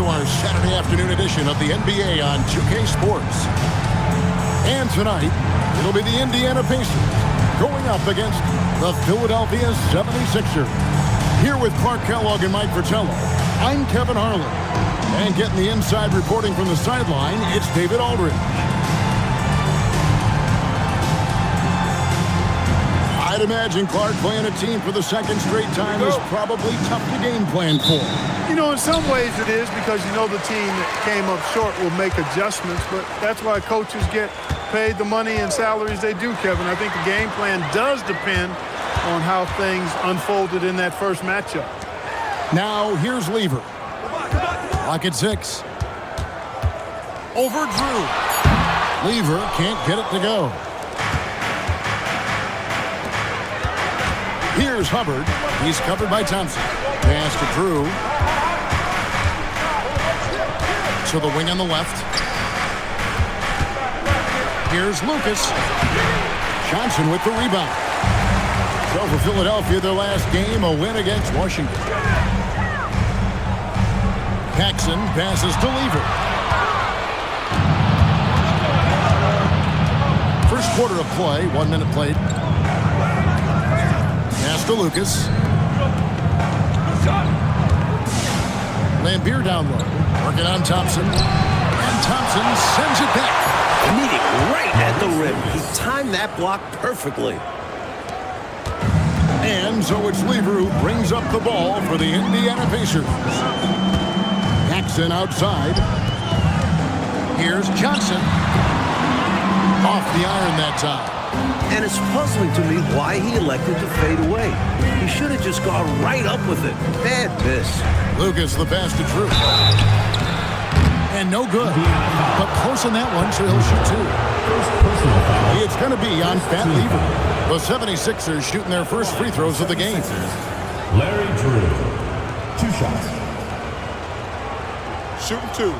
to our Saturday afternoon edition of the NBA on 2K Sports. And tonight, it'll be the Indiana Pacers going up against the Philadelphia 76ers. Here with Clark Kellogg and Mike Fratello, I'm Kevin Harlan. And getting the inside reporting from the sideline, it's David Aldridge. I'd imagine Clark playing a team for the second straight time is probably tough to game plan for. You know, in some ways it is, because you know the team that came up short will make adjustments, but that's why coaches get paid the money and salaries they do, Kevin. I think the game plan does depend on how things unfolded in that first matchup. Now, here's Lever. Lock at 6. Over Drew. Lever can't get it to go. Here's Hubbard. He's covered by Thompson. Pass to Drew. To the wing on the left. Here's Lucas. Johnson with the rebound. So for Philadelphia, their last game, a win against Washington. Paxson passes to Lever. First quarter of play, 1 minute played. Pass to Lucas. Lambeer down low. Working on Thompson. And Thompson sends it back. Meeting right at the rim. He timed that block perfectly. And so it's Lever who brings up the ball for the Indiana Pacers. Paxson outside. Here's Johnson. Off the iron that time. And it's puzzling to me why he elected to fade away. He should have just gone right up with it. Bad miss. Lucas, the pass to Drew. And no good. But close on that one, so he'll shoot two. It's going to be on Fat Lever. The 76ers shooting their first free throws of the game. Larry Drew. 2 shots. Shooting 2.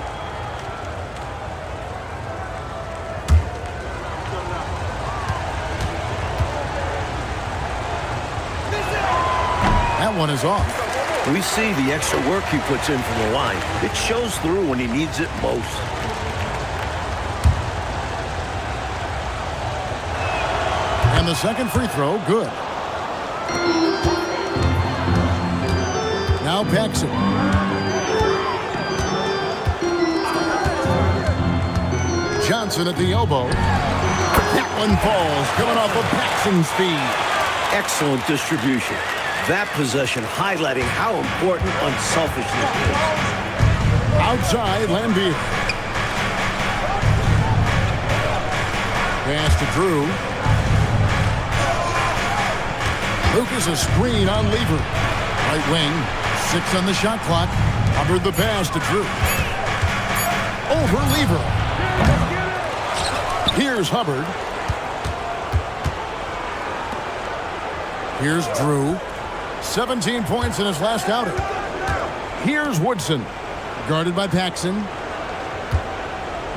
That one is off. We see the extra work he puts in from the line. It shows through when he needs it most. And the second free throw, good. Now Paxson. Johnson at the elbow. That one falls, coming off of Paxson's feed. Excellent distribution. That possession highlighting how important unselfishness is. Outside, Lambeer. Pass to Drew. Lucas a screen on Lever. Right wing, 6 on the shot clock. Hubbard the pass to Drew. Over Lever. Here's Hubbard. Here's Drew. 17 points in his last outing. Here's Woodson. Guarded by Paxson.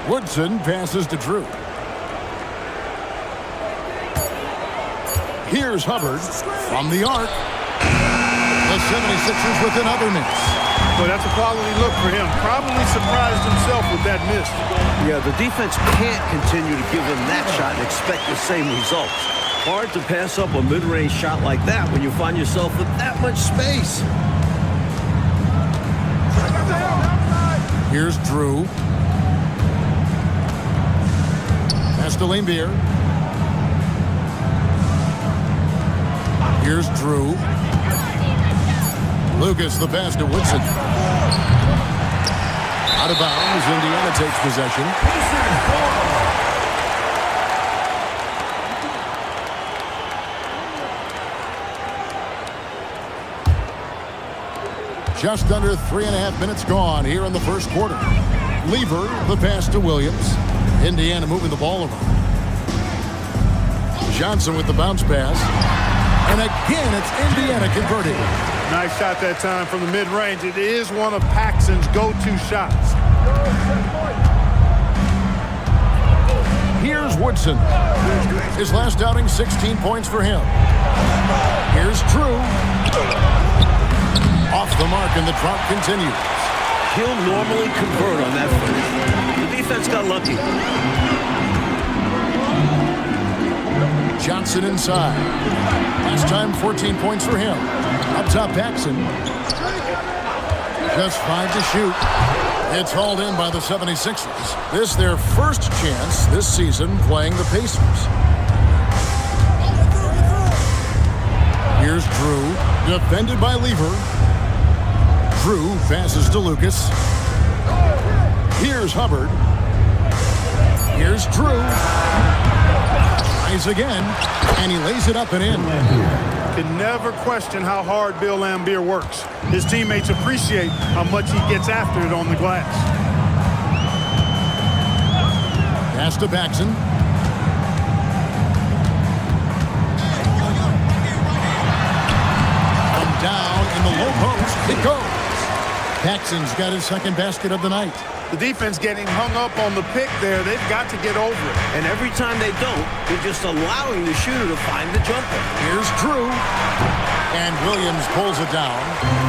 Woodson passes to Drew. Here's Hubbard from the arc. The 76ers with another miss. Well, that's a quality look for him. Probably surprised himself with that miss. Yeah, the defense can't continue to give him that shot and expect the same results. Hard to pass up a mid-range shot like that when you find yourself with that much space. Here's Drew. Pass to Lambeer. Here's Drew. Lucas the pass to Woodson. Out of bounds, Indiana takes possession. Just under 3.5 minutes gone here in the first quarter. Lever, the pass to Williams. Indiana moving the ball around. Johnson with the bounce pass. And again, it's Indiana converting. Nice shot that time from the mid-range. It is one of Paxson's go-to shots. Here's Woodson. His last outing, 16 points for him. Here's Drew. Off the mark, and the drought continues. He'll normally convert on that finish. The defense got lucky. Johnson inside. Last time, 14 points for him. Up top, Paxson. Just 5 to shoot. It's hauled in by the 76ers. This their first chance this season playing the Pacers. Here's Drew, defended by Lever. Drew passes to Lucas. Here's Hubbard. Here's Drew. Tries again, and he lays it up and in. Can never question how hard Bill Laimbeer works. His teammates appreciate how much he gets after it on the glass. Pass to Paxson. From down in the low post, it goes. Paxson's got his second basket of the night. The defense getting hung up on the pick there. They've got to get over it. And every time they don't, they're just allowing the shooter to find the jumper. Here's Drew. And Williams pulls it down.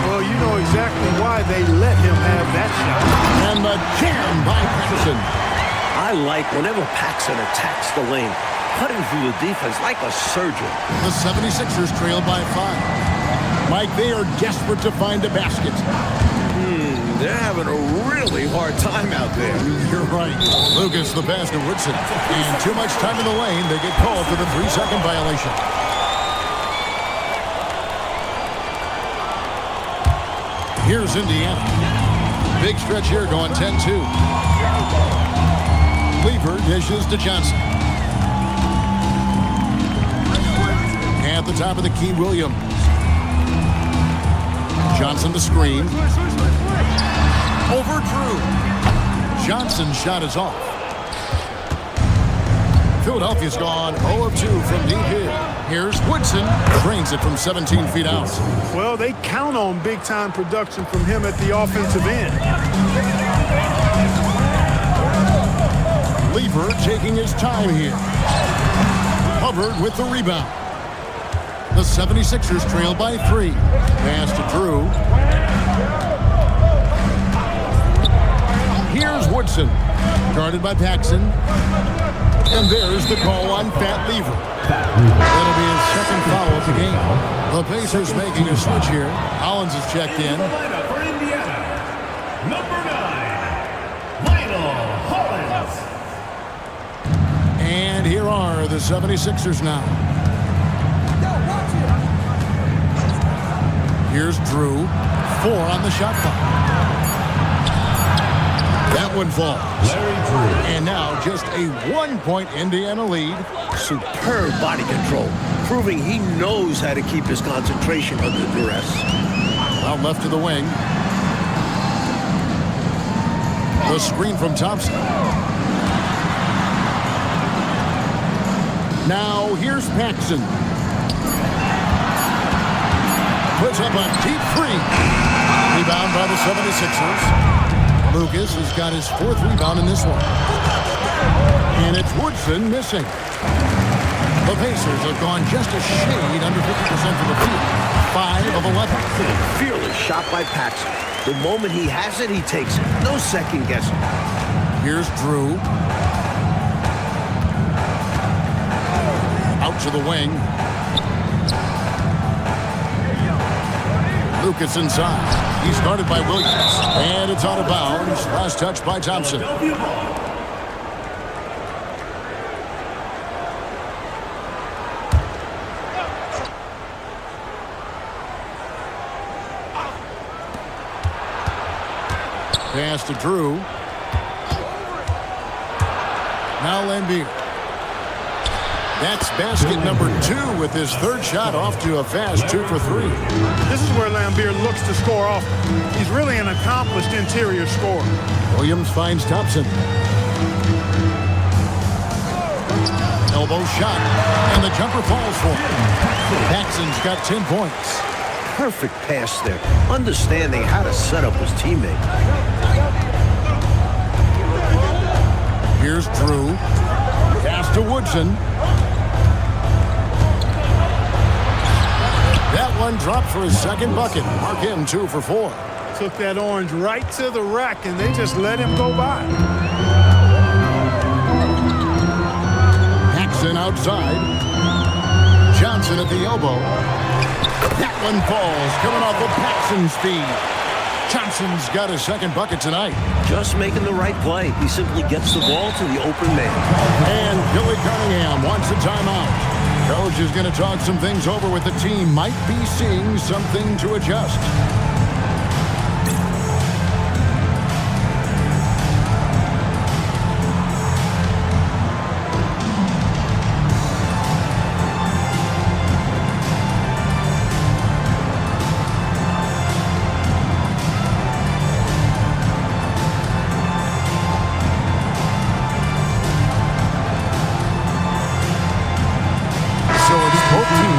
Well, you know exactly why they let him have that shot. And the jam by Paxson. I like whenever Paxson attacks the lane, cutting through the defense like a surgeon. The 76ers trail by 5. Mike, they are desperate to find a basket. They're having a really hard time out there. You're right. Lucas, the pass to Woodson. And too much time in the lane. They get called for the 3-second violation. Here's Indiana. Big stretch here going 10-2. Lever dishes to Johnson. At the top of the key, Williams. Johnson to screen. Over Drew. Johnson's shot is off. Philadelphia's gone 0 of 2 from deep here. Here's Woodson. Drains it from 17 feet out. Well, they count on big-time production from him at the offensive end. Lever taking his time here. Hubbard with the rebound. The 76ers trail by 3. Pass to Drew. Here's Woodson. Guarded by Paxson. And there's the call on Fat Lever. That'll be his second foul of the game. The Pacers making a switch here. Hollins has checked in. For Indiana, number 9, Lionel Hollins. And here are the 76ers now. Here's Drew. 4 on the shot clock. That one falls. Larry Drew. And now just a 1-point Indiana lead. Superb body control, proving he knows how to keep his concentration under duress. Out left to the wing. The screen from Thompson. Now here's Paxson. Puts up a deep 3. Rebound by the 76ers. Lucas has got his 4th rebound in this one. And it's Woodson missing. The Pacers have gone just a shade under 50% from the field. 5 of 11. Fearless shot by Paxson. The moment he has it, he takes it. No second guessing. Here's Drew. Out to the wing. Lucas inside. He's guarded by Williams. And it's out of bounds. Last touch by Thompson. Pass to Drew. Now Laimbeer. That's basket number 2 with his 3rd shot off to a fast 2 for 3. This is where Laimbeer looks to score off. He's really an accomplished interior scorer. Williams finds Thompson. Elbow shot, and the jumper falls for him. Paxson's got 10 points. Perfect pass there, understanding how to set up his teammate. Here's Drew. Pass to Woodson. That one dropped for his 2nd bucket. Mark him 2 for 4. Took that orange right to the rack, and they just let him go by. Paxson outside. Johnson at the elbow. That one falls, coming off of Paxson's feet. Johnson's got his second bucket tonight. Just making the right play. He simply gets the ball to the open man. And Billy Cunningham wants a timeout. Coach is going to talk some things over with the team. Might be seeing something to adjust.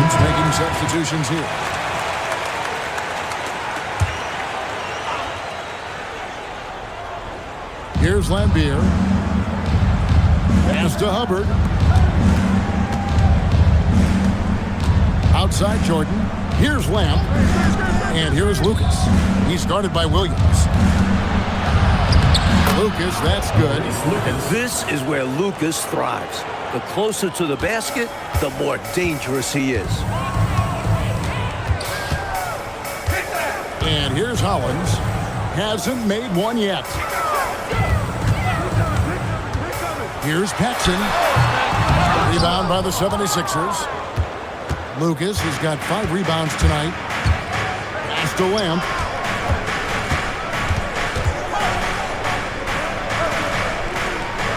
Making substitutions here. Here's Lambier. Pass to Hubbard. Outside Jordan. Here's Lamb. And here's Lucas. He's guarded by Williams. Lucas, that's good. And this is where Lucas thrives. The closer to the basket, the more dangerous he is. And here's Hollins. Hasn't made one yet. Here's Paxson. Rebound by the 76ers. Lucas has got 5 rebounds tonight. Pass to Lamb.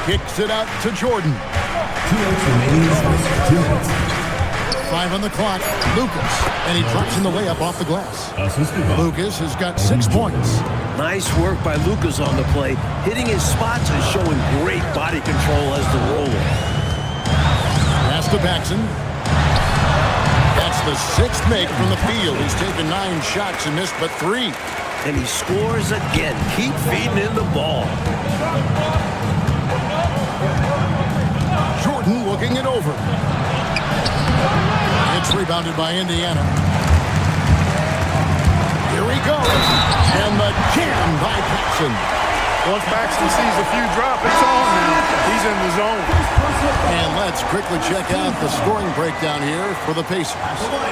Kicks it out to Jordan. 5 on the clock. Lucas. And he drops in the layup off the glass. Lucas has got 6 points. Nice work by Lucas on the play. Hitting his spots and showing great body control as the roller. Pass to Paxson. That's the 6th make from the field. He's taken 9 shots and missed but 3. And he scores again. Keep feeding in the ball. Jordan looking it over. It's rebounded by Indiana. Here he goes. And the jam by Paxson. Once Paxson sees a few drop, it's on now. He's in the zone. And let's quickly check out the scoring breakdown here for the Pacers.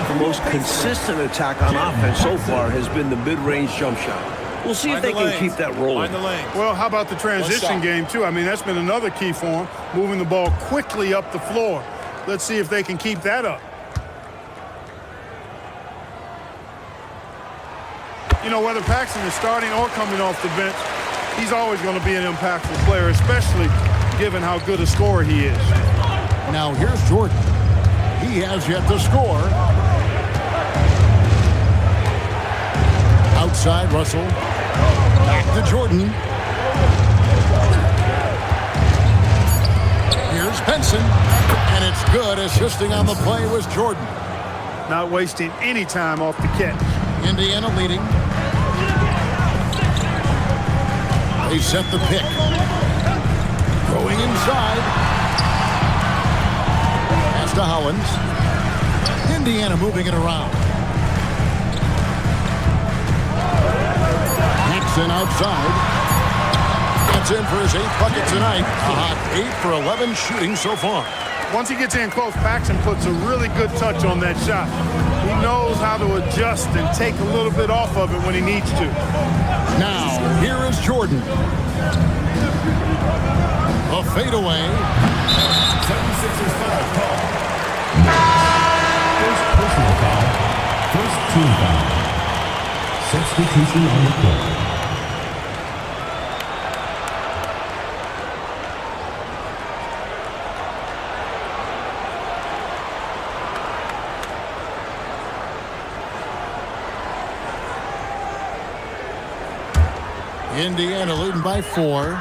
The most consistent attack on offense so far has been the mid-range jump shot. We'll see if they can keep that rolling. Well, how about the transition game, too? I mean, that's been another key for them, moving the ball quickly up the floor. Let's see if they can keep that up. You know, whether Paxson is starting or coming off the bench, he's always going to be an impactful player, especially given how good a scorer he is. Now here's Jordan. He has yet to score. Outside Russell. Back to Jordan. Here's Benson. And it's good. Assisting on the play was Jordan. Not wasting any time off the catch. Indiana leading. They set the pick. Going inside. Pass to Hollins. Indiana moving it around. Paxson outside. That's in for his 8th bucket tonight. A hot 8 for 11 shooting so far. Once he gets in close, Paxson puts a really good touch on that shot. He knows how to adjust and take a little bit off of it when he needs to. Now, here is Jordan. A fadeaway. 76ers foul call. First personal foul. First team foul. Substitution on the court. Indiana leading by 4.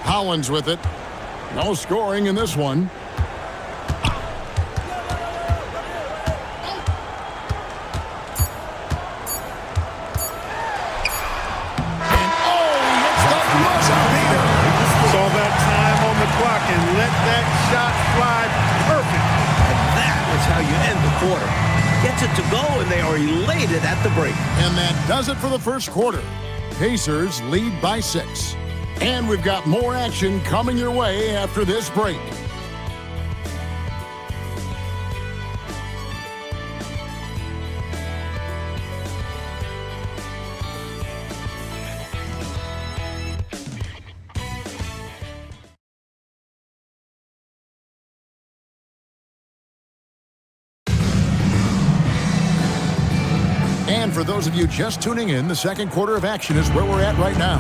Hollins with it. No scoring in this one. And he hits the buzzer beater. Saw that time on the clock and let that shot fly perfect. And that is how you end the quarter. gets it to go, and they are elated at the break. And that does it for the first quarter. Pacers lead by 6. And we've got more action coming your way after this break. And for those of you just tuning in, the second quarter of action is where we're at right now.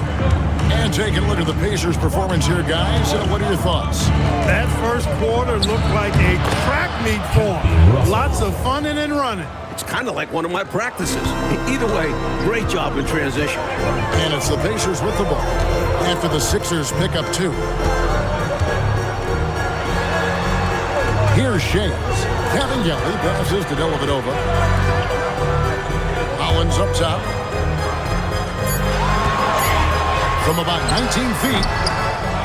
And taking a look at the Pacers' performance here, guys. What are your thoughts? That first quarter looked like a track meet for them. Lots of funning and running. It's kind of like one of my practices. Either way, great job in transition. And it's the Pacers with the ball after the Sixers pick up 2. Here's Shades. Kevin Gelly passes to Dellavedova. Collins up top. From about 19 feet.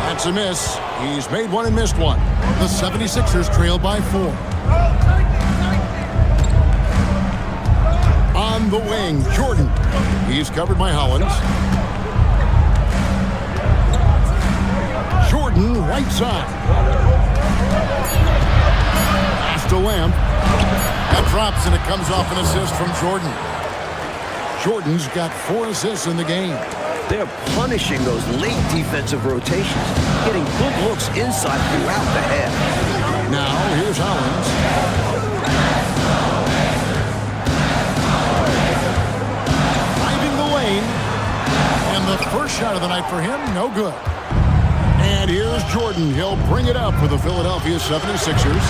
That's a miss. He's made one and missed one. The 76ers trail by 4. On the wing, Jordan. He's covered by Hollins. Jordan, right side. Pass to Lamb. That drops, and it comes off an assist from Jordan. Jordan's got 4 assists in the game. They're punishing those late defensive rotations, getting good looks inside throughout the half. Now, here's Hollins. Driving the lane. And the first shot of the night for him, no good. And here's Jordan. He'll bring it up for the Philadelphia 76ers.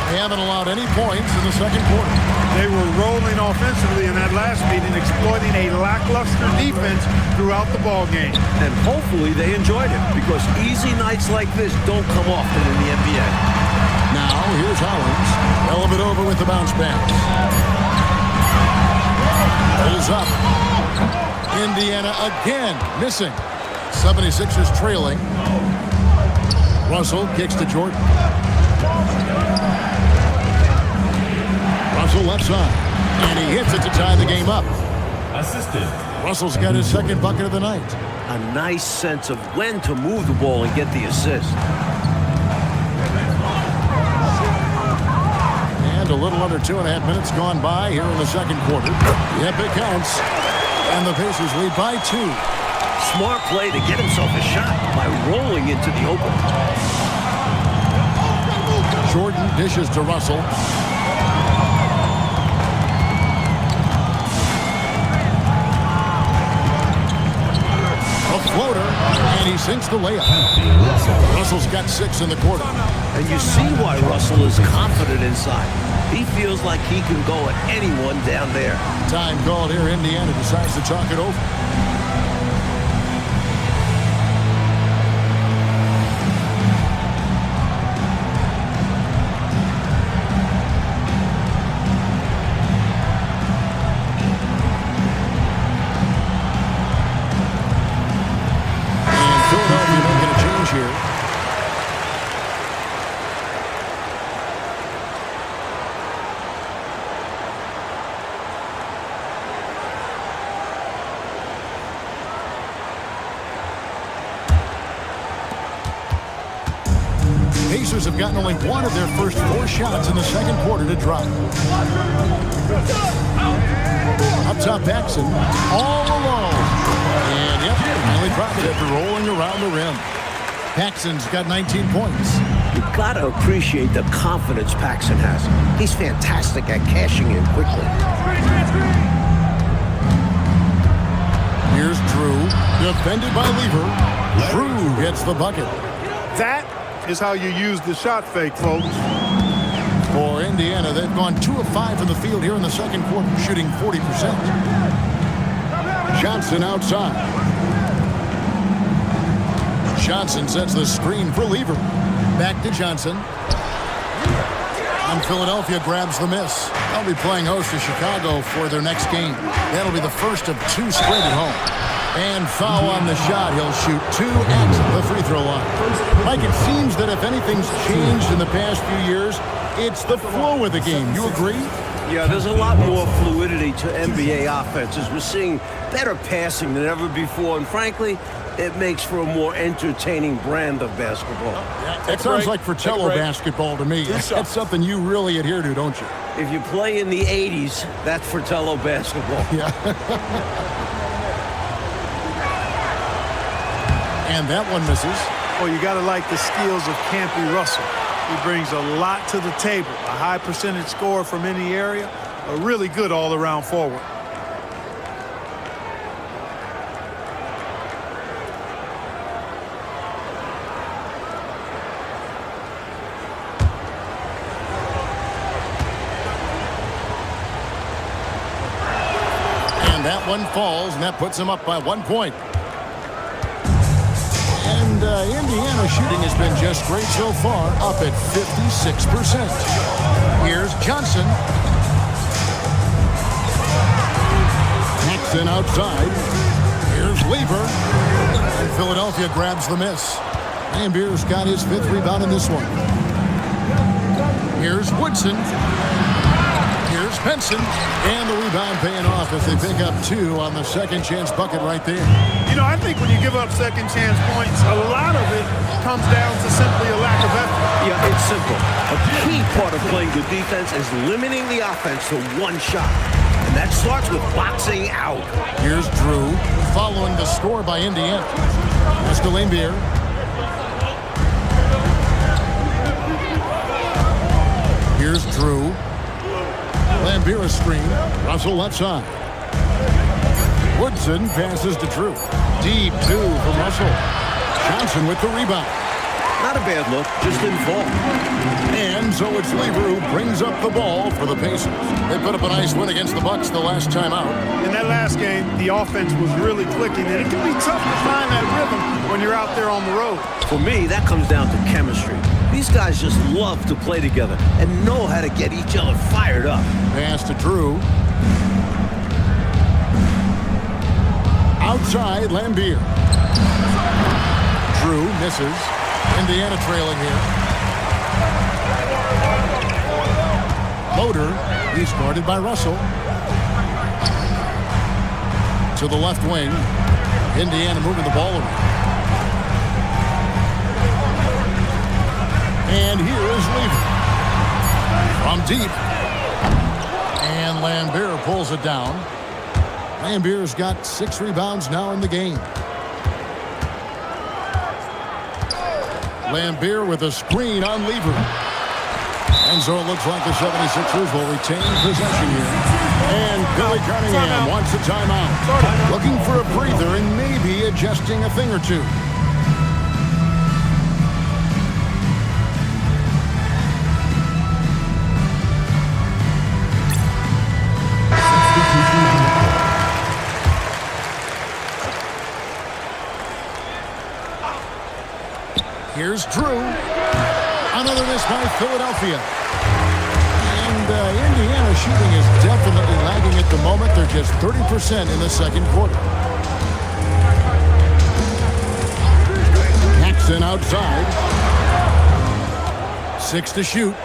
They haven't allowed any points in the second quarter. They were rolling offensively in that last meeting, exploiting a lackluster defense throughout the ball game. And hopefully they enjoyed it, because easy nights like this don't come often in the NBA. Now, here's Hollins. Dellavedova with the bounce pass. Pulls up. Indiana again missing. 76ers trailing. Russell kicks to Jordan. Russell left side. And he hits it to tie the game up. Assisted. Russell's got his second bucket of the night. A nice sense of when to move the ball and get the assist. And a little under 2.5 minutes gone by here in the second quarter. Yep, it counts. And the Pacers lead by 2. Smart play to get himself a shot by rolling into the open. Jordan dishes to Russell. A floater, and he sinks the layup. Russell's got 6 in the quarter. And you see why Russell is confident inside. He feels like he can go at anyone down there. Time called here. Indiana decides to talk it over. Pacers have gotten only one of their first 4 shots in the second quarter to drop. Up top, Paxson, all alone. And yep, finally dropped it after rolling around the rim. Paxson's got 19 points. You've got to appreciate the confidence Paxson has. He's fantastic at cashing in quickly. Here's Drew, defended by Lever. Drew gets the bucket. That is how you use the shot fake, folks. For Indiana, they've gone 2 of 5 from the field here in the second quarter, shooting 40%. Johnson outside. Johnson sets the screen for Lever. Back to Johnson. And Philadelphia grabs the miss. They'll be playing host to Chicago for their next game. That'll be the first of 2 straight at home. And foul on the shot. He'll shoot 2 at the free throw line. Mike, it seems that if anything's changed in the past few years, it's the flow of the game. You agree? Yeah, there's a lot more fluidity to NBA offenses. We're seeing better passing than ever before, and frankly, it makes for a more entertaining brand of basketball. It sounds like Fratello basketball to me. That's something you really adhere to, don't you? If you play in the 80s, that's Fratello basketball. Yeah. And that one misses. Well, you got to like the skills of Campy Russell. He brings a lot to the table. A high percentage scorer from any area. A really good all-around forward. And that one falls, and that puts him up by 1 point. And Indiana shooting has been just great so far, up at 56%. Here's Johnson. Paxson outside. Here's Lever. And Philadelphia grabs the miss. Lambeer's got his 5th rebound in this one. Here's Woodson. Here's Benson. And the rebound paying off as they pick up 2 on the second chance bucket right there. You know, I think when you give up second chance points, a lot of it comes down to simply a lack of effort. Yeah, it's simple. A key part of playing good defense is limiting the offense to one shot. And that starts with boxing out. Here's Drew following the score by Indiana. That's to Lambeer. Here's Drew. Lambeer a screen. Russell left side. Woodson passes to Drew. Deep 2 from Russell. Johnson with the rebound. Not a bad look, just didn't fall. And so it's Lever who brings up the ball for the Pacers. They put up a nice win against the Bucks the last time out. In that last game, the offense was really clicking, and it can be tough to find that rhythm when you're out there on the road. For me, that comes down to chemistry. These guys just love to play together and know how to get each other fired up. Pass to Drew. Outside, Lambeer. Drew misses. Indiana trailing here. Motor, he's guarded by Russell. To the left wing. Indiana moving the ball around. And here is Lever. From deep. And Lambeer pulls it down. Lambeer's got 6 rebounds now in the game. Lambeer with a screen on Lever. And so it looks like the 76ers will retain possession here. And Billy Cunningham wants a timeout. Looking for a breather and maybe adjusting a thing or two. Here's Drew. Another miss by Philadelphia. And Indiana shooting is definitely lagging at the moment. They're just 30% in the second quarter. Paxson outside. 6 to shoot.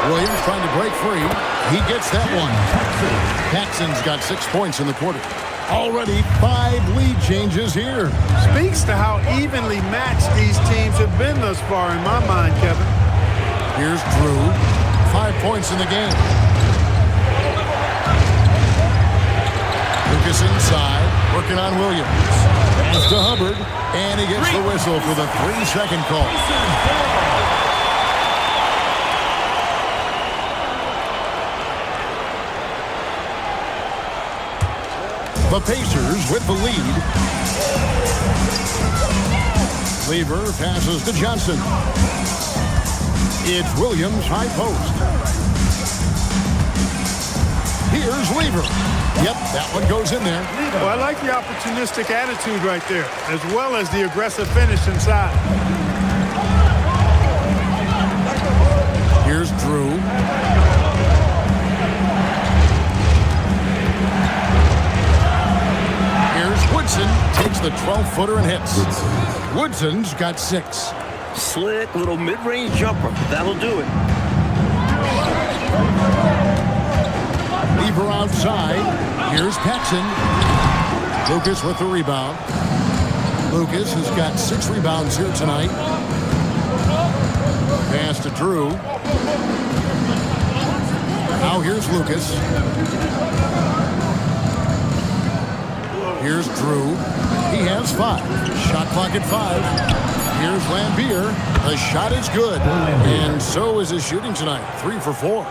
Williams trying to break free. He gets that one. Paxson's got 6 points in the quarter. Already 5 lead changes here. Speaks to how evenly matched these teams have been thus far in my mind, Kevin. Here's Drew. 5 points in the game. Lucas inside, working on Williams. Pass to Hubbard, and he gets the whistle for the 3-second call. The Pacers with the lead. Lever passes to Johnson. It's Williams, high post. Here's Lever. Yep, that one goes in there. Well, I like the opportunistic attitude right there, as well as the aggressive finish inside. Here's Drew. Woodson takes the 12-footer and hits. Woodson's got 6. Slick little mid-range jumper. That'll do it. Lever outside. Here's Paxson. Lucas with the rebound. Lucas has got 6 rebounds here tonight. Pass to Drew. Now here's Lucas. Here's Drew. He has 5. Shot clock at 5. Here's Lambier. The shot is good. And so is his shooting tonight. 3 for 4.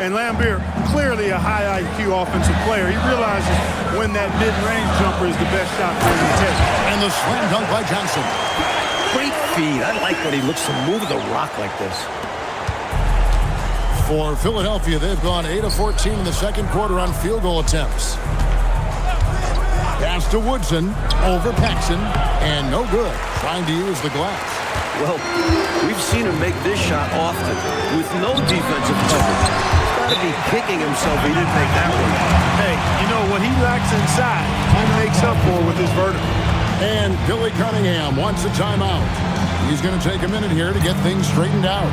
And Lambier, clearly a high IQ offensive player. He realizes when that mid-range jumper is the best shot for him to take. And the slam dunk by Johnson. Great feed. I like when he looks to move the rock like this. For Philadelphia, they've gone 8 of 14 in the second quarter on field goal attempts. Pass to Woodson, over Paxson, and no good. Trying to use the glass. Well, we've seen him make this shot often with no defensive coverage. He's got to be kicking himself he didn't make that one. Hey, you know, what he lacks inside, he makes up for with his vertical. And Billy Cunningham wants a timeout. He's going to take a minute here to get things straightened out.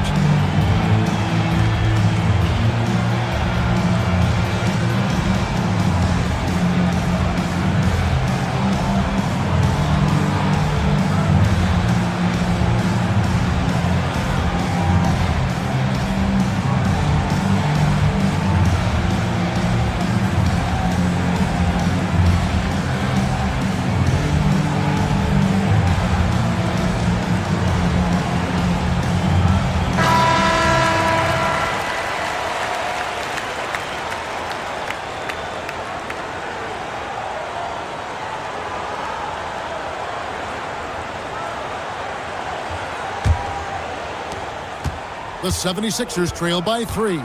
The 76ers trail by 3.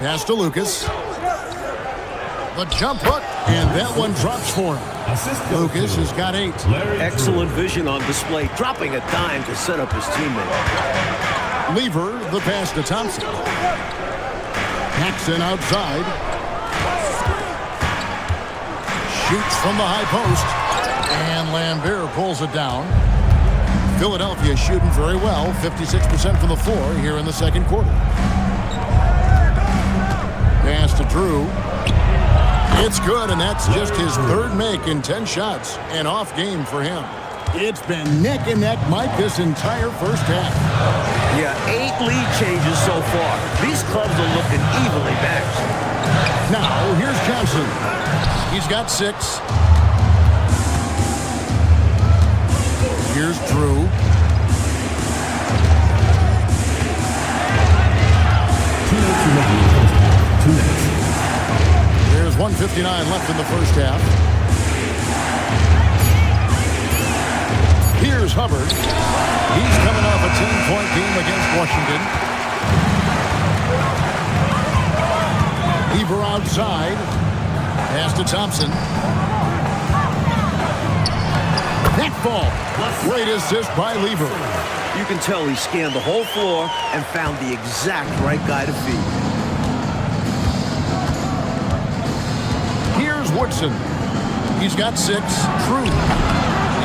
Pass to Lucas. The jump hook, and that one drops for him. Lucas has got 8. Excellent vision on display, dropping a dime to set up his teammate. Lever, the pass to Thompson. Paxson outside. Shoots from the high post. And Lambier pulls it down. Philadelphia shooting very well, 56% from the floor here in the second quarter. Pass to Drew. It's good, and that's just his 3rd make in 10 shots. An off game for him. It's been neck and neck, Mike, this entire first half. Yeah, 8 lead changes so far. These clubs are looking evenly matched. Now, here's Johnson. He's got 6. Here's Drew. There's 1:59 left in the first half. Here's Hubbard. He's coming off a 10-point game against Washington. Lever outside. Pass to Thompson. That ball. Great assist by Lever. You can tell he scanned the whole floor and found the exact right guy to feed. Here's Woodson. He's got 6. True.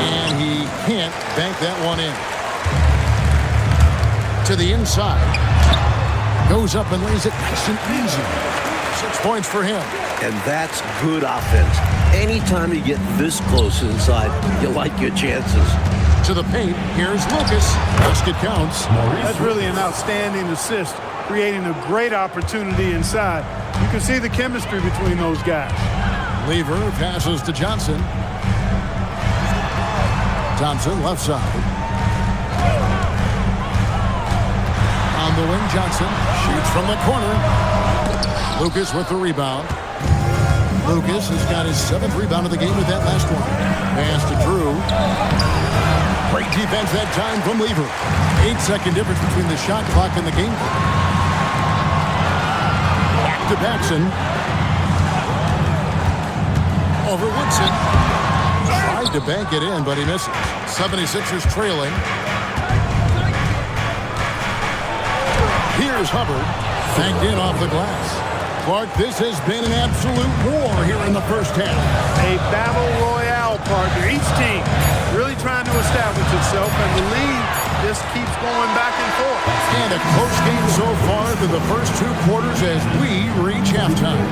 And he can't bank that one in. To the inside. Goes up and lays it nice and easy. 6 points for him. And that's good offense. Anytime you get this close inside, you like your chances. To the paint, here's Lucas. Basket counts. That's really an outstanding assist, creating a great opportunity inside. You can see the chemistry between those guys. Lever passes to Johnson. Thompson, left side. On the wing, Johnson shoots from the corner. Lucas with the rebound. Lucas has got his 7th rebound of the game with that last one. Pass to Drew. Great defense that time from Lever. 8-second difference between the shot clock and the game clock. Back to Paxson. Over Woodson. Tried to bank it in, but he misses. 76ers trailing. Here's Hubbard. Banked in off the glass. Clark, this has been an absolute war here in the first half. A battle royale, partner. Each team really trying to establish itself, and the lead just keeps going back and forth. And a close game so far through the first 2 quarters as we reach halftime.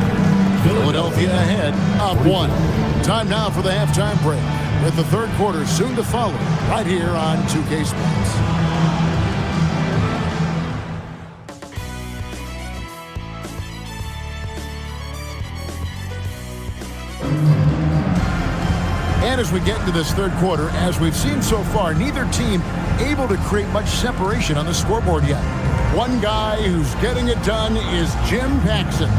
Philadelphia ahead, up 1. Time now for the halftime break, with the third quarter soon to follow, right here on 2K Sports. And as we get into this third quarter, as we've seen so far, neither team able to create much separation on the scoreboard yet. One guy who's getting it done is Jim Paxson.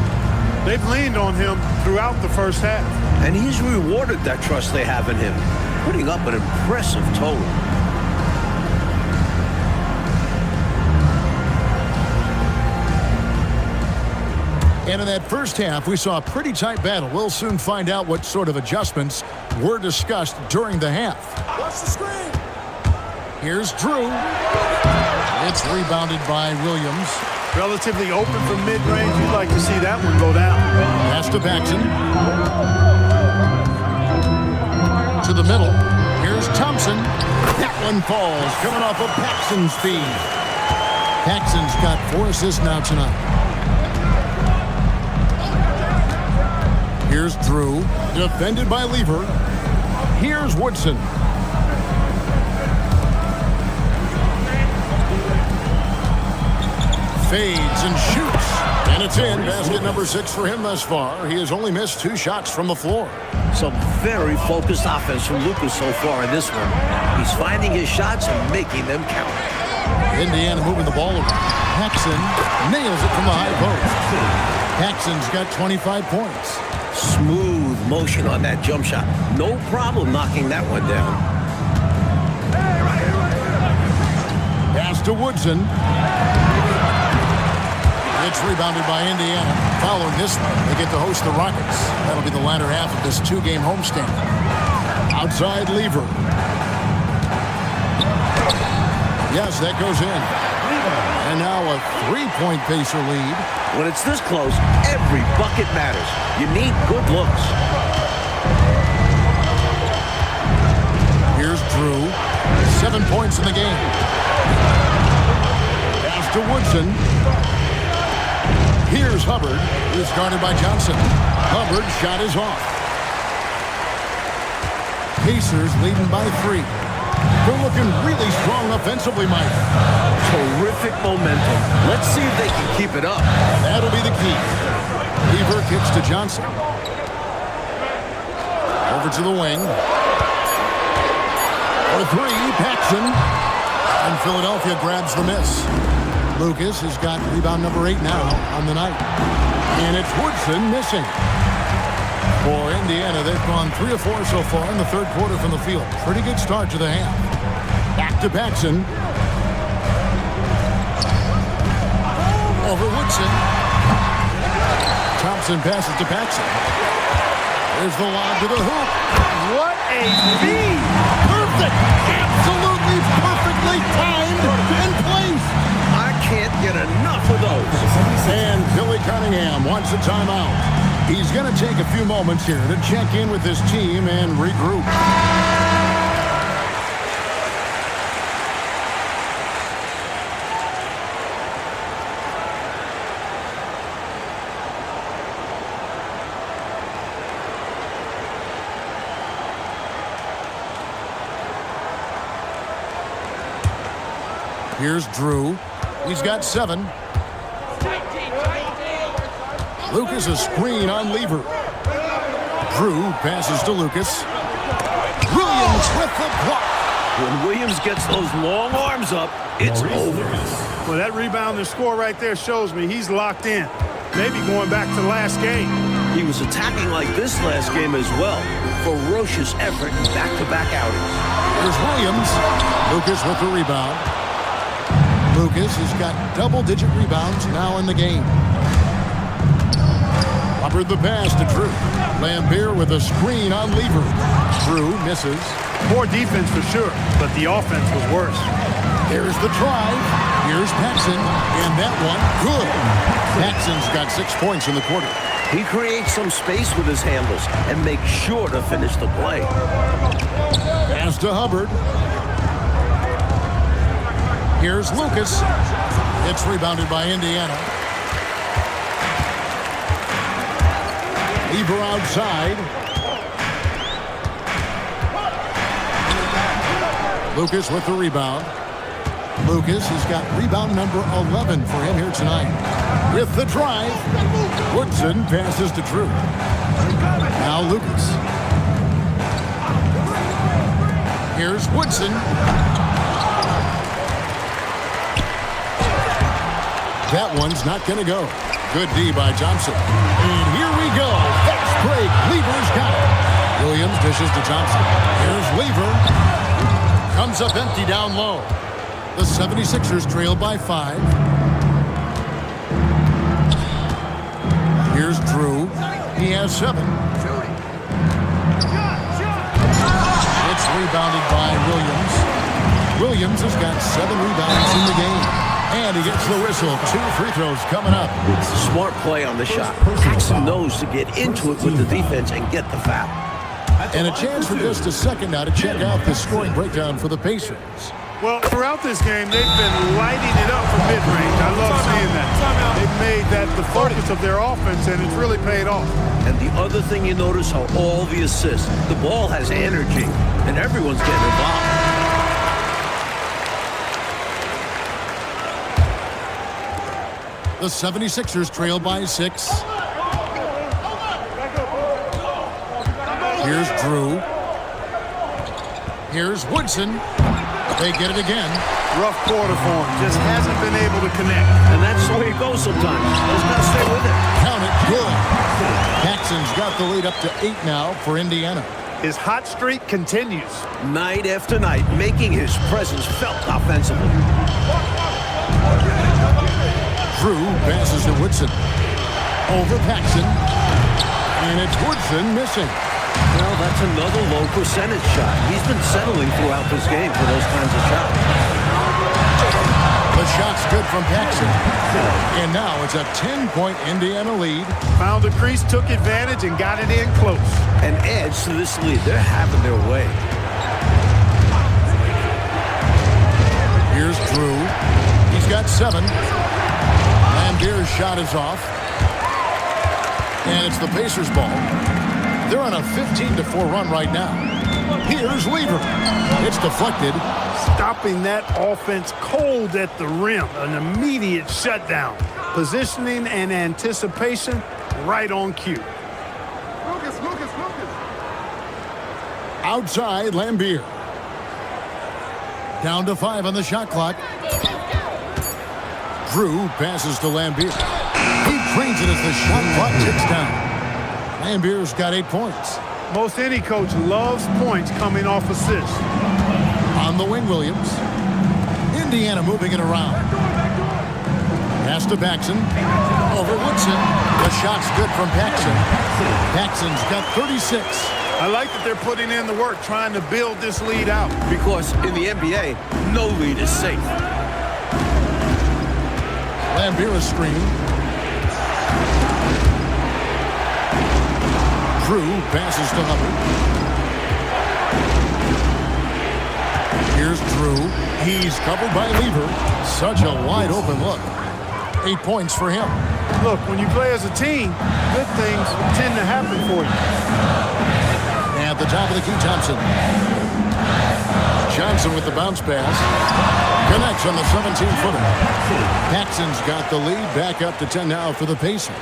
They've leaned on him throughout the first half. And he's rewarded that trust they have in him, putting up an impressive total. And in that first half, we saw a pretty tight battle. We'll soon find out what sort of adjustments were discussed during the half. Watch the screen. Here's Drew. It's rebounded by Williams. Relatively open from mid-range. You'd like to see that one go down. Pass to Paxson. To the middle. Here's Thompson. That one falls, coming off of Paxson's feed. Paxson's got 4 assists now tonight. Here's Drew, defended by Lever. Here's Woodson. Fades and shoots. And it's in. Basket number 6 for him thus far. He has only missed 2 shots from the floor. Some very focused offense from Lucas so far in this one. He's finding his shots and making them count. Indiana moving the ball around. Paxson nails it from the high post. Paxson's got 25 points. Smooth motion on that jump shot. No problem knocking that one down. Pass to Woodson. It's rebounded by Indiana. Following this one, they get to host the Rockets. That'll be the latter half of this 2-game homestand. Outside Lever. Yes, that goes in. And now a 3-point Pacer lead. When it's this close, every bucket matters. You need good looks. Here's Drew. 7 points in the game. Pass to Woodson. Here's Hubbard, who's guarded by Johnson. Hubbard's shot is off. Pacers leading by 3. They're looking really strong offensively, Mike. Terrific momentum. Let's see if they can keep it up. That'll be the key. Lever kicks to Johnson. Over to the wing. For 3, Paxson. And Philadelphia grabs the miss. Lucas has got rebound number 8 now on the night. And it's Woodson missing. For Indiana, they've gone 3 of 4 so far in the third quarter from the field. Pretty good start to the half. Back to Paxson. Over Woodson. Thompson passes to Paxson. There's the lob to the hoop. What a feed! Perfect! Absolutely perfectly timed and placed. I can't get enough of those. And Billy Cunningham wants a timeout. He's going to take a few moments here to check in with his team and regroup. Here's Drew. He's got 7. Lucas a screen on Lever. Drew passes to Lucas. Williams with the block. When Williams gets those long arms up, it's over. Well, that rebound and score right there shows me he's locked in. Maybe going back to last game. He was attacking like this last game as well. Ferocious effort in back-to-back outings. There's Williams. Lucas with the rebound. Lucas has got double-digit rebounds now in the game. Hubbard the pass to Drew. Lambeer with a screen on Lever. Drew misses. Poor defense for sure, but the offense was worse. Here's the drive. Here's Paxson. And that one, good. Paxson's got 6 points in the quarter. He creates some space with his handles and makes sure to finish the play. Pass to Hubbard. Here's Lucas. It's rebounded by Indiana. Lever outside. Lucas with the rebound. Lucas has got rebound number 11 for him here tonight. With the drive, Woodson passes to Drew. Now Lucas. Here's Woodson. That one's not going to go. Good D by Johnson. And here we go. Fast break. Lever's got it. Williams dishes to Johnson. Here's Lever. Comes up empty down low. The 76ers trail by 5. Here's Drew. He has 7. It's rebounded by Williams. Williams has got 7 rebounds in the game. And he gets the whistle. 2 free throws coming up. It's a smart play on the shot. Paxson knows to get into it with the defense and get the foul. And a chance for just a second now to check out the scoring breakdown for the Pacers. Well, throughout this game, they've been lighting it up for mid-range. I love seeing that. They've made that the focus of their offense, and it's really paid off. And the other thing you notice are all the assists. The ball has energy, and everyone's getting involved. The 76ers trail by 6. Here's Drew. Here's Woodson. They get it again. Rough quarter for him. Just hasn't been able to connect. And that's the way it goes sometimes. Just got to stay with it. Count it. Good. Paxson's got the lead up to 8 now for Indiana. His hot streak continues. Night after night, making his presence felt offensively. Drew passes to Woodson. Over Paxson. And it's Woodson missing. Well, that's another low percentage shot. He's been settling throughout this game for those kinds of shots. The shot's good from Paxson. And now it's a 10-point Indiana lead. Found the crease, took advantage, and got it in close. And adds to this lead. They're having their way. Here's Drew. He's got 7. Lambier's shot is off. And it's the Pacers' ball. They're on a 15-4 run right now. Here's Lever. It's deflected. Stopping that offense cold at the rim. An immediate shutdown. Positioning and anticipation right on cue. Lucas. Outside, Lambier. Down to 5 on the shot clock. Drew passes to Lambier. He drains it as the shot clock ticks down. Lambier's got 8 points. Most any coach loves points coming off assists. On the wing, Williams. Indiana moving it around. Pass to Paxson. Over Woodson. The shot's good from Paxson. Paxson's got 36. I like that they're putting in the work, trying to build this lead out. Because in the NBA, no lead is safe. Lambier screen. Drew passes to Hubbard. Here's Drew. He's covered by Lever. Such a wide open look. 8 points for him. Look, when you play as a team, good things tend to happen for you. At the top of the key, Thompson. Johnson with the bounce pass. Connects on the 17-footer. Paxson's got the lead. Back up to 10 now for the Pacers.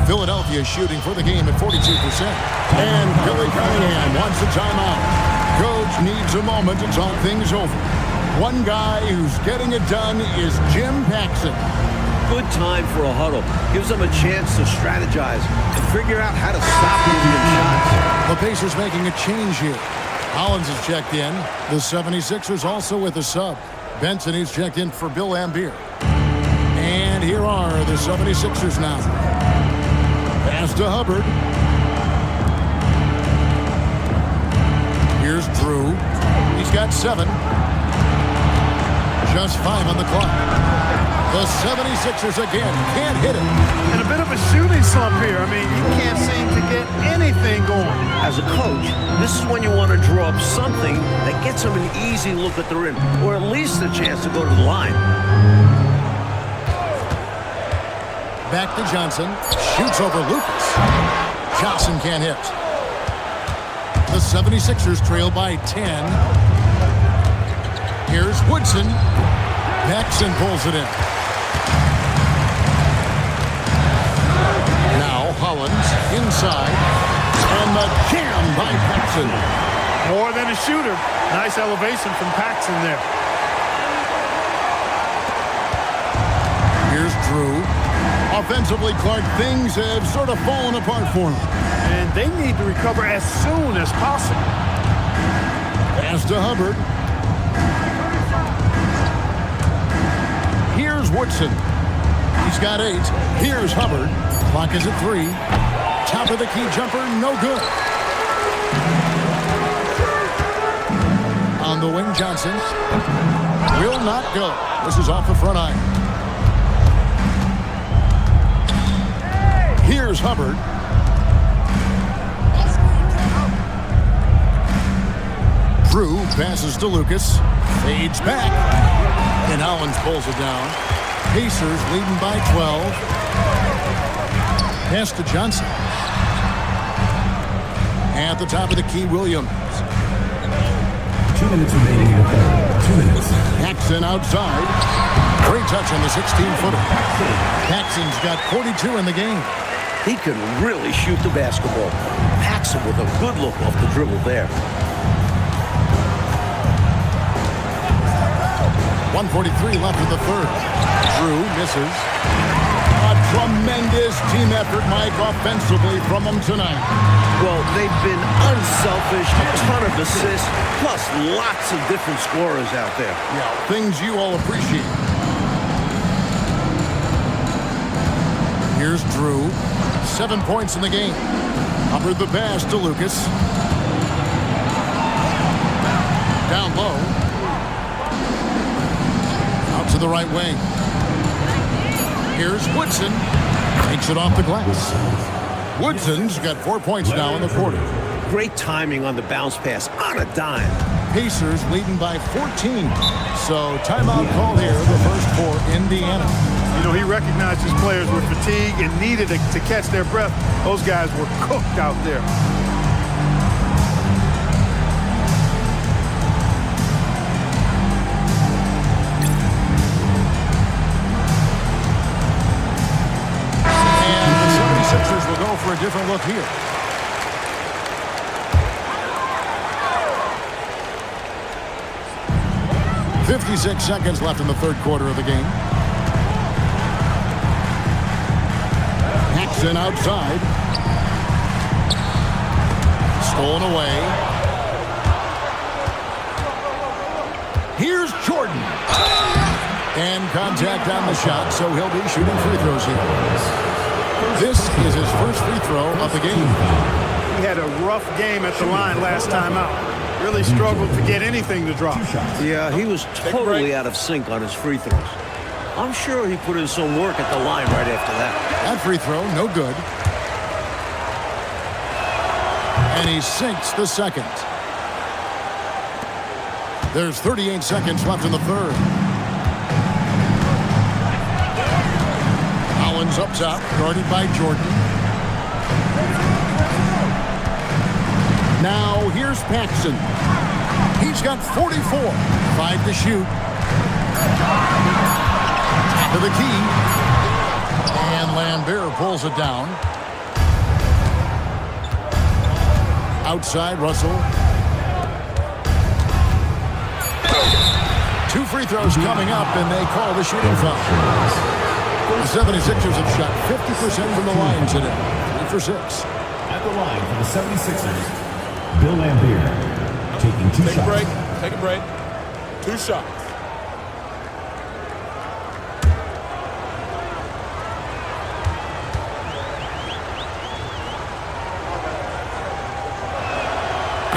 Philadelphia shooting for the game at 42%. And Billy Cunningham wants a timeout. Coach needs a moment to talk things over. One guy who's getting it done is Jim Paxson. Good time for a huddle. Gives them a chance to strategize and figure out how to stop Indian shots. The Pacers making a change here. Hollins has checked in. The 76ers also with a sub. Benson is checked in for Bill Lambier. And here are the 76ers now. Pass to Hubbard. Here's Drew. He's got 7. Just 5 on the clock. The 76ers again can't hit it. And a bit of a shooting slump here. I mean, you can't seem to get anything going. As a coach, this is when you want to draw up something that gets them an easy look at the rim, or at least a chance to go to the line. Back to Johnson. Shoots over Lucas. Johnson can't hit. The 76ers trail by 10. Here's Woodson. Paxson pulls it in. Now Hollins inside. And the jam by Paxson. More than a shooter. Nice elevation from Paxson there. Here's Drew. Offensively, Clark, things have sort of fallen apart for him. And they need to recover as soon as possible. Pass to Hubbard. Here's Woodson. He's got 8. Here's Hubbard. Clock is at 3. Top of the key jumper, no good. On the wing, Johnson. Will not go. This is off the front iron. Here's Hubbard. Drew passes to Lucas. Fades back. And Hollins pulls it down. Pacers leading by 12. Pass to Johnson. At the top of the key, Williams. 2 minutes remaining in the third. 2 minutes. Paxson outside. Great touch on the 16-footer. Paxson's got 42 in the game. He can really shoot the basketball. Paxson with a good look off the dribble there. 1:43 left in the third. Drew misses. A tremendous team effort, Mike, offensively from them tonight. Well, they've been unselfish, a ton of assists, plus lots of different scorers out there. Yeah, things you all appreciate. Here's Drew. 7 points in the game. Hubbard the pass to Lucas. Down low. Out to the right wing. Here's Woodson. Takes it off the glass. Woodson's got 4 points now in the quarter. Great timing on the bounce pass on a dime. Pacers leading by 14. So timeout call here, the first for Indiana. You know, he recognized his players were fatigued and needed to catch their breath. Those guys were cooked out there. And the 76ers will go for a different look here. .56 seconds left in the third quarter of the game. Paxson outside. Stolen away. Here's Jordan. And contact on the shot, so he'll be shooting free throws here. This is his first free throw of the game. He had a rough game at the line last time out. Really struggled to get anything to drop. Yeah, he was totally out of sync on his free throws. I'm sure he put in some work at the line right after that. That free throw, no good. And he sinks the second. There's 38 seconds left in the third. Hollins up top, guarded by Jordan. Now here's Paxson. He's got 44. 5 to shoot. To the key. And Lambert pulls it down. Outside, Russell. 2 free throws coming up, and they call the shooting foul. The 76ers have shot 50% from the line today. 3 for 6. At the line for the 76ers, Bill Lambert taking 2 shots. Take a break. Take a break. 2 shots.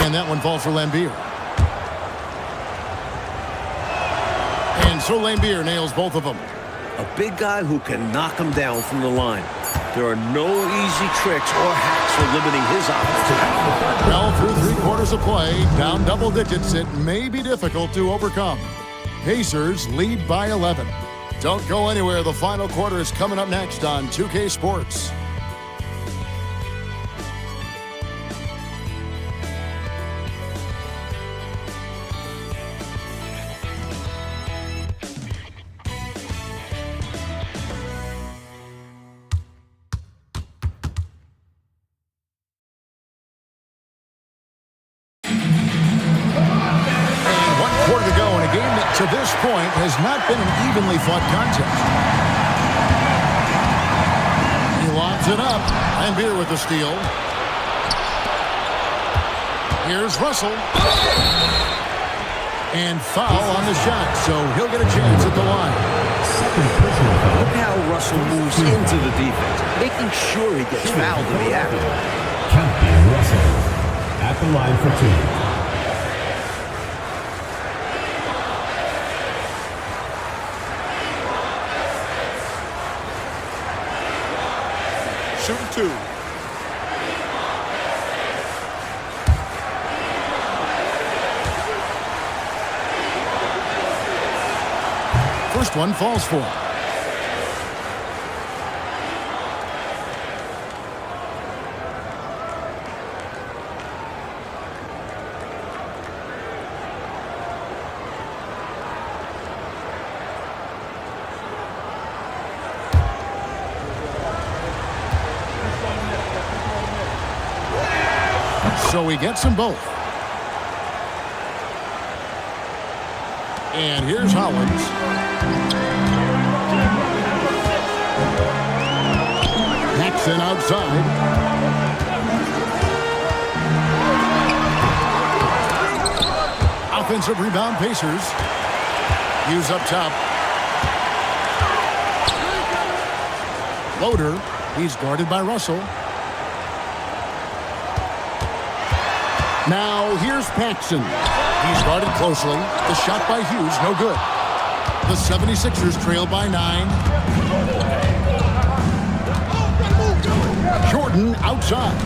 And that one falls for Lambert. And so Lambert nails both of them. A big guy who can knock him down from the line. There are no easy tricks or hacks for limiting his opportunity. Well, through 3 quarters of play, down double digits, it may be difficult to overcome. Pacers lead by 11. Don't go anywhere. The final quarter is coming up next on 2K Sports. To this point has not been an evenly fought contest. He lobs it up. And Beer with the steal. Here's Russell. And foul on the shot, so he'll get a chance at the line. Look how Russell moves into the defense, making sure he gets fouled in the act. Champion Russell at the line for 2. Shooting 2. First one falls for him. So he gets them both. And here's Hollins. Paxson outside. Offensive rebound, Pacers. Hughes up top. Loader. He's guarded by Russell. Now, here's Paxson. He's guarded closely. The shot by Hughes, no good. The 76ers trail by 9. Jordan outside.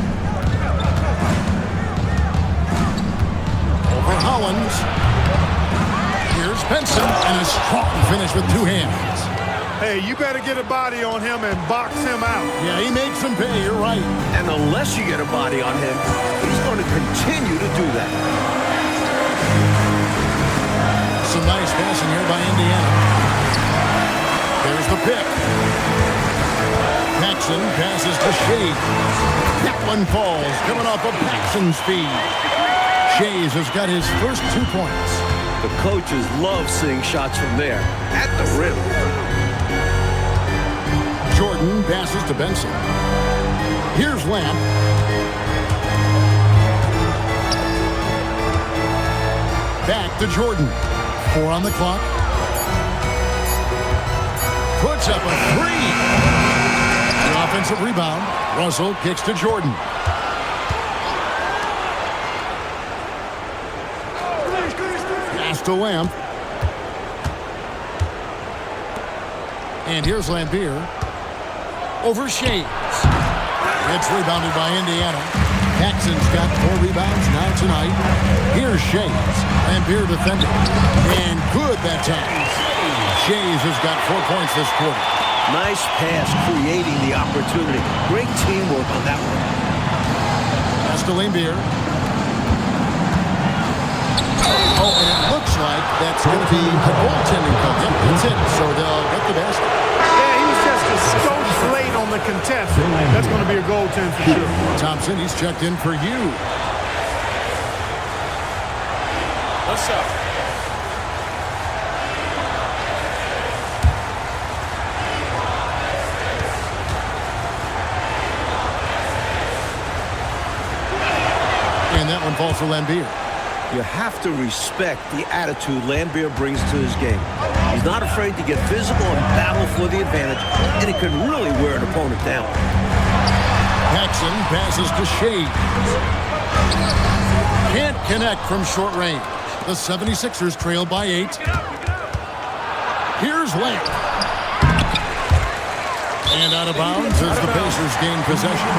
Over Hollins. Here's Benson, and a strong finish with 2 hands. Hey, you better get a body on him and box him out. Yeah, he makes him pay, you're right. And unless you get a body on him, he's going to continue to do that. Some nice passing here by Indiana. There's the pick. Paxson passes to Shea. That one falls, coming off of Paxson's speed. Shays has got his first 2 points. The coaches love seeing shots from there, at the rim. Jordan passes to Benson. Here's Lamb. Back to Jordan. 4 on the clock. Puts up a 3. An offensive rebound. Russell kicks to Jordan. Pass to Lamb. And here's Lambier. Over Shays. It's rebounded by Indiana. Paxson's got 4 rebounds now tonight. Here's Shays. Lambier defending. And good that time. Shays has got 4 points this quarter. Nice pass, creating the opportunity. Great teamwork on that one. Pass to Lambier. Oh, and it looks like that's going to be a goaltending call. Yep, that's it. So they'll get the basket. Skoch late on the contest. That's going to be a goaltend for sure. Thompson, he's checked in for you. What's up? And that one falls for Lambier. You have to respect the attitude Lambier brings to his game. He's not afraid to get physical and battle for the advantage, and he can really wear an opponent down. Paxson passes to Shea. Can't connect from short range. The 76ers trail by 8. Here's Lamb. And out of bounds as the Pacers gain possession.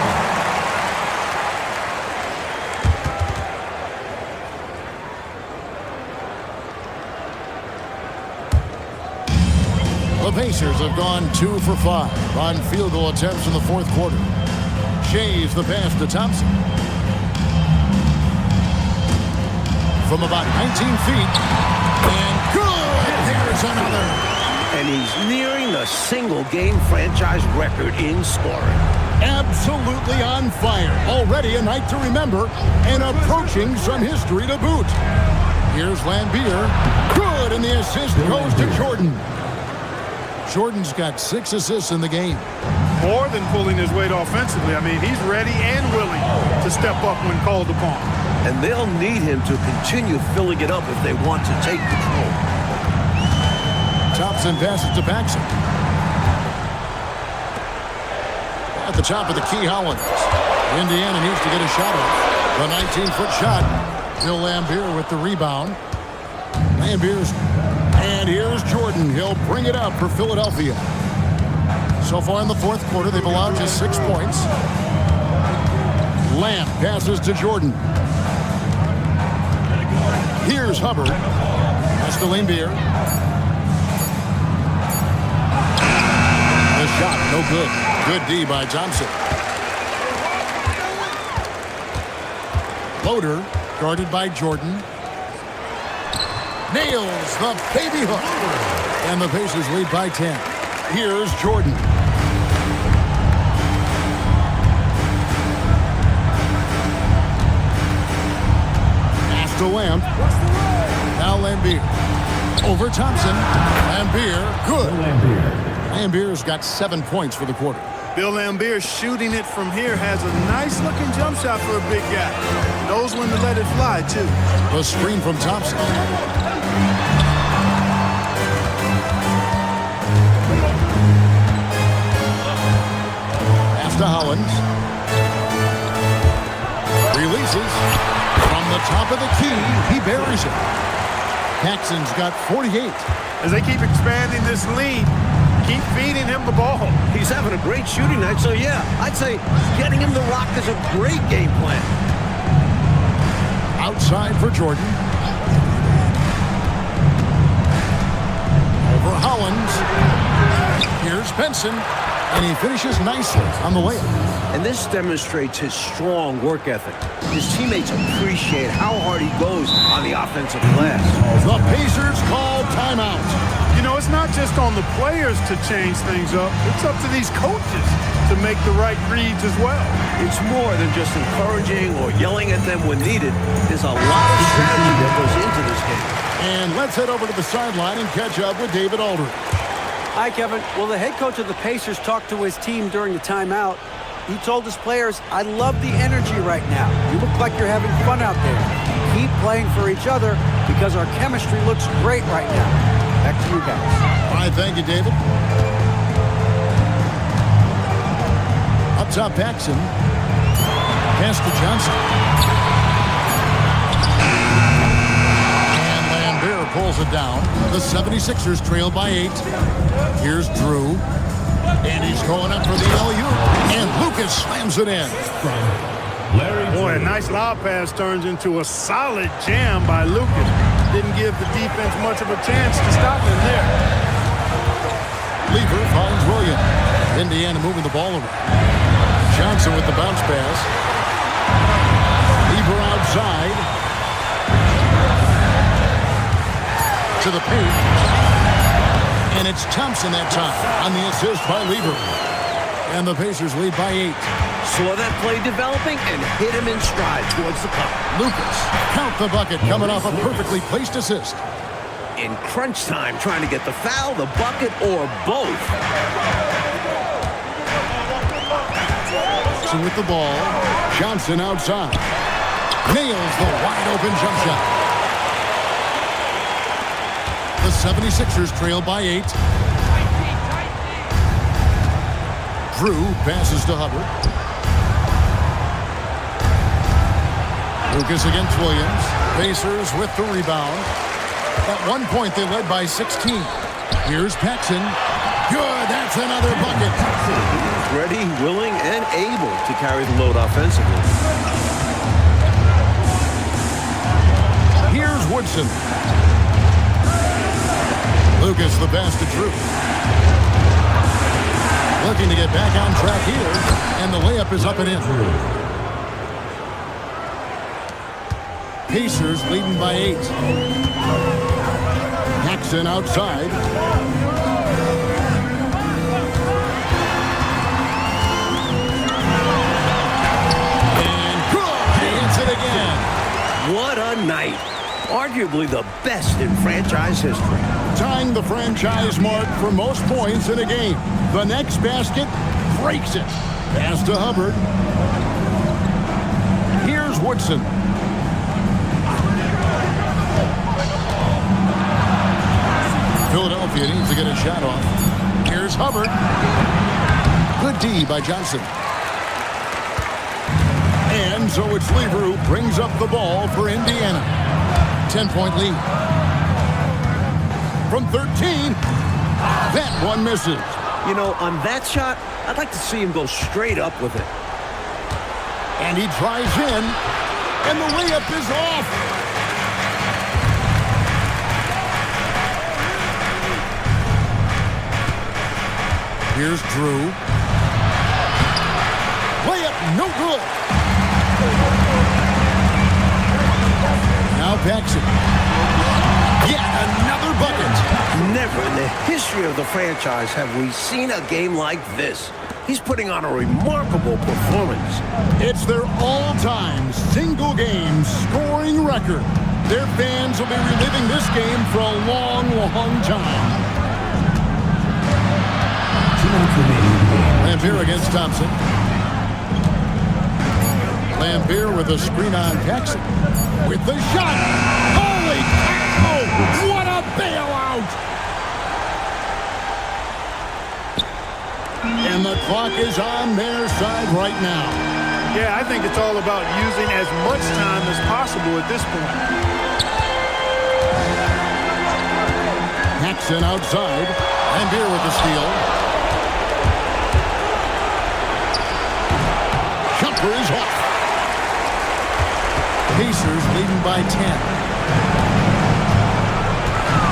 The Pacers have gone 2 for 5 on field goal attempts in the fourth quarter. Shays the pass to Thompson. From about 19 feet. And good! There's another. And he's nearing the single-game franchise record in scoring. Absolutely on fire. Already a night to remember and approaching some history to boot. Here's Lambier. Good, and the assist goes to Jordan. Jordan's got 6 assists in the game. More than pulling his weight offensively. I mean, he's ready and willing to step up when called upon. And they'll need him to continue filling it up if they want to take control. Thompson passes to Paxson. At the top of the key, Hollins. Indiana needs to get a shot off. The 19-foot shot. Bill Lambier with the rebound. Lambier's. And here's Jordan. He'll bring it up for Philadelphia. So far in the fourth quarter, they've allowed just 6 points. Lamb passes to Jordan. Here's Hubbard. That's to Lambier. The shot, no good. Good D by Johnson. Loader, guarded by Jordan. Nails the baby hook. And the Pacers lead by 10. Here's Jordan. Pass to Lamb. Now Lambier. Over Thompson. Lambier, good. Lambier's got 7 points for the quarter. Bill Lambier shooting it from here has a nice-looking jump shot for a big guy. Knows when to let it fly, too. The screen from Thompson. Pass to Hollins. Releases. From the top of the key, he buries it. Paxson's got 48. As they keep expanding this lead, keep feeding him the ball. He's having a great shooting night, so yeah, I'd say getting him the rock is a great game plan. Outside for Jordan. Over Hollins. Here's Benson. And he finishes nicely on the layup. And this demonstrates his strong work ethic. His teammates appreciate how hard he goes on the offensive glass. The Pacers call timeout. You know, it's not just on the players to change things up. It's up to these coaches to make the right reads as well. It's more than just encouraging or yelling at them when needed. There's a lot of strategy that goes into this game. And let's head over to the sideline and catch up with David Aldridge. Hi, Kevin. Well, the head coach of the Pacers talked to his team during the timeout. He told his players, I love the energy right now. You look like you're having fun out there. Keep playing for each other because our chemistry looks great right now. Back to you guys. All right, thank you, David. Up top, Paxson. Pass to Johnson. And Lambier pulls it down. The 76ers trail by 8. Here's Drew. And he's going up for the alley-oop. And Lucas slams it in. Boy, a nice lob pass turns into a solid jam by Lucas. Didn't give the defense much of a chance to stop him there. Lever finds Williams. Indiana moving the ball around. Johnson with the bounce pass. Lever outside. To the paint. And it's Thompson that time on the assist by Lever. And the Pacers lead by 8. Saw that play developing and hit him in stride towards the cup. Lucas, count the bucket, coming off a perfectly placed assist. In crunch time, trying to get the foul, the bucket, or both. So with the ball, Johnson outside. Nails the wide-open jump shot. The 76ers trail by 8. Drew passes to Hubbard. Lucas against Williams. Pacers with the rebound. At one point, they led by 16. Here's Paxson. Good, that's another bucket. Ready, willing, and able to carry the load offensively. Here's Woodson. Lucas the pass to Drew. Looking to get back on track here, and the layup is up and in. Pacers leading by 8. Paxson outside. And good! He hits it again. What a night. Arguably the best in franchise history. Tying the franchise mark for most points in a game. The next basket breaks it. Pass to Hubbard. Here's Woodson. Philadelphia needs to get a shot off. Here's Hubbard. Good D by Johnson. And so it's Lever who brings up the ball for Indiana. 10-point lead. From 13, that one misses. You know, on that shot, I'd like to see him go straight up with it. And he drives in, and the layup is off. Here's Drew. Layup, no good. Now Paxson. Yet another bucket. Never in the history of the franchise have we seen a game like this. He's putting on a remarkable performance. It's their all-time single-game scoring record. Their fans will be reliving this game for a long, long time. Lampier against Thompson. Lampier with a screen on Paxson. With the shot. Holy cow! What a bailout! And the clock is on their side right now. Yeah, I think it's all about using as much time as possible at this point. Paxson outside. Lampier with the steal. Jumper is off. Pacers leading by 10.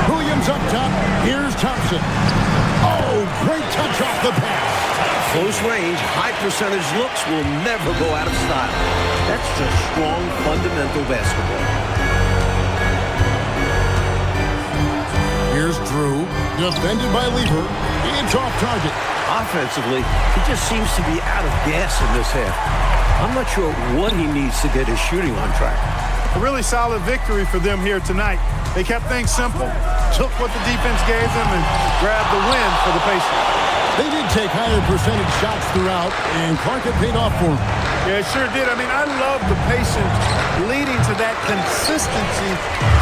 Williams up top. Here's Thompson. Oh, great touch off the pass. Close range, high percentage looks will never go out of style. That's just strong, fundamental basketball. Here's Drew. Defended by Lever. It's off target. Offensively, he just seems to be out of gas in this half. I'm not sure what he needs to get his shooting on track. A really solid victory for them here tonight. They kept things simple, took what the defense gave them, and grabbed the win for the Pacers. They did take higher percentage shots throughout, and Clark had paid off for them. Yeah, it sure did. I mean, I love the patience leading to that consistency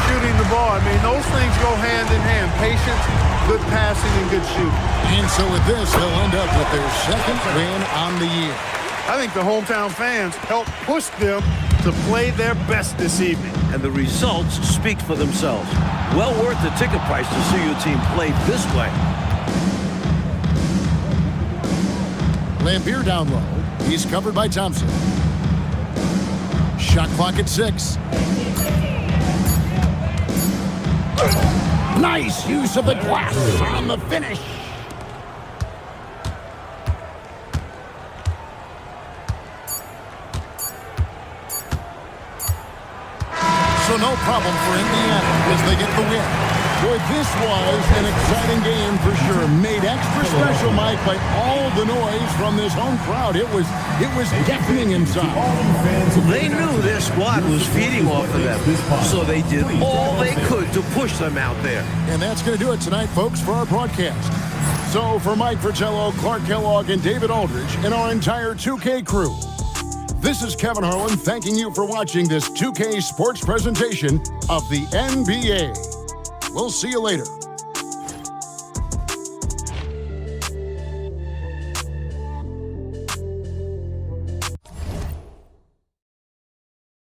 shooting the ball. I mean, those things go hand in hand. Patience, good passing, and good shooting. And so with this, they'll end up with their second win on the year. I think the hometown fans helped push them to play their best this evening. And the results speak for themselves. Well worth the ticket price to see your team play this way. Lampier down low. He's covered by Thompson. Shot clock at 6. Nice use of the glass on the finish. So no problem for Indiana as they get the win. Boy, this was an exciting game for sure. Made extra special, Mike, by all the noise from this home crowd. It was deafening inside. They knew their squad was feeding off of them, so they did all they could to push them out there. And that's going to do it tonight, folks, for our broadcast. So for Mike Fratello, Clark Kellogg, and David Aldridge, and our entire 2K crew, this is Kevin Harlan thanking you for watching this 2K Sports presentation of the NBA. We'll see you later.